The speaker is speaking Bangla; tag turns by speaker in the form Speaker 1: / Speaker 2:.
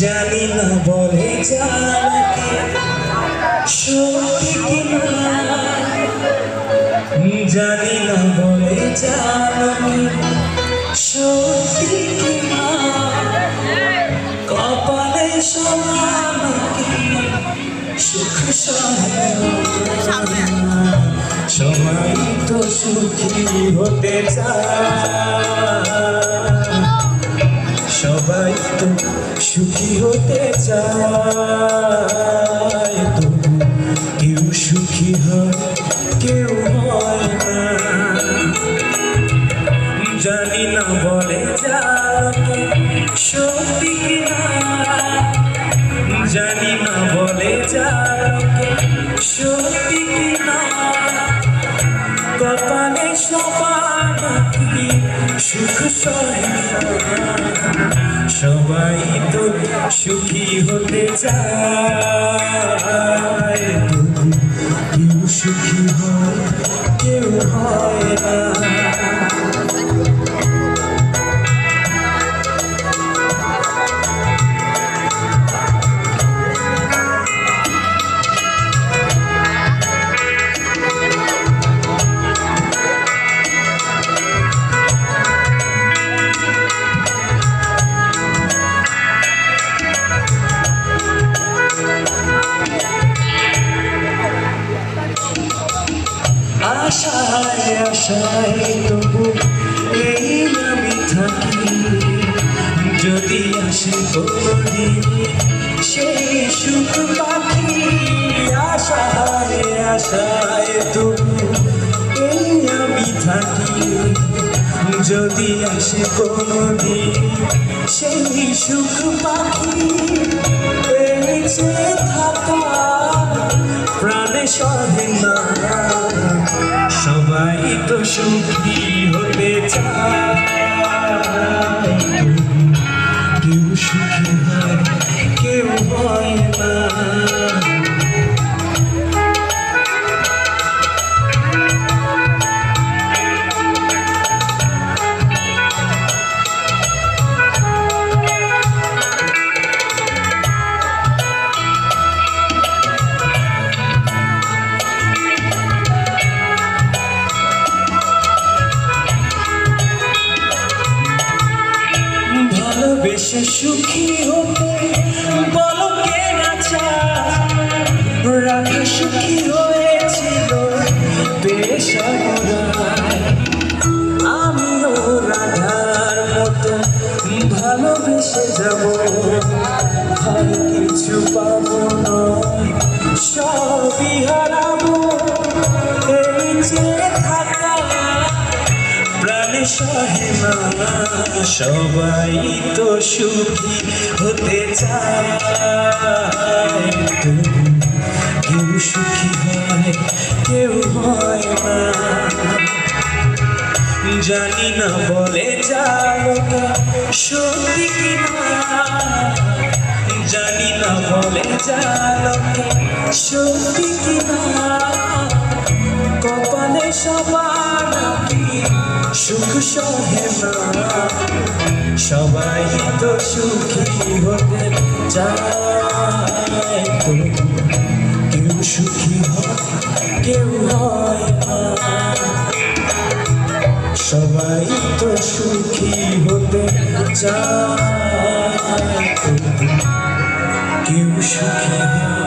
Speaker 1: জানি না বলে জানকে সত্যি কিনা, জানি না বলে জানকে সত্যি কিনা, কপালে সমান সুখ সবাই তো সুখী হতে চায়, সবাই তো সুখী হতে চায়, তবু কেউ সুখী হয় কেউ হয় না। জানি না বলে যাকে সত্যি কিনা, জানি না বলে যাকে সত্যি কিনা, কপালে সবার সুখ সবাই তো সুখী হতে চায়, কেউ সুখী হয় কেউ হয় না। আশায় আশায় তবু এই আমি থাকি, যদি আসে কোনদিন সেই সুখ পাখি। আশায় আশায় তবু এই আমি থাকি, যদি আসে কোনদিন সেই সুখ পাখি। এই যে থাকা প্রাণে সহে না, সবাই তো সুখী হতে চায়, কেউ সুখী হয় কেউ হয় না। ভালোবেসে সুখী হতে বলো কে না চায়, রাধা সুখী হয়েছিল বেসামরায়, আমিও রাধার মতো ভালোবেসে যাব, আর কিছু পাবো না সবই হারাবো। এই যে থাকা প্রাণে সহে না, সবাই তো সুখী হতে চায়, তবু কেউ সুখী হয় কেউ হয় না। জানি না বলে যাকে সত্যি কিনা, জানি না বলে যাকে সত্যি কিনা, কপালে সবার সুখ সহে না, সবাই তো সুখী হতে চায়, কেউ সুখী হয় কেউ হয় না। সবাই তো সুখী হতে চায়, কেউ সুখী হয়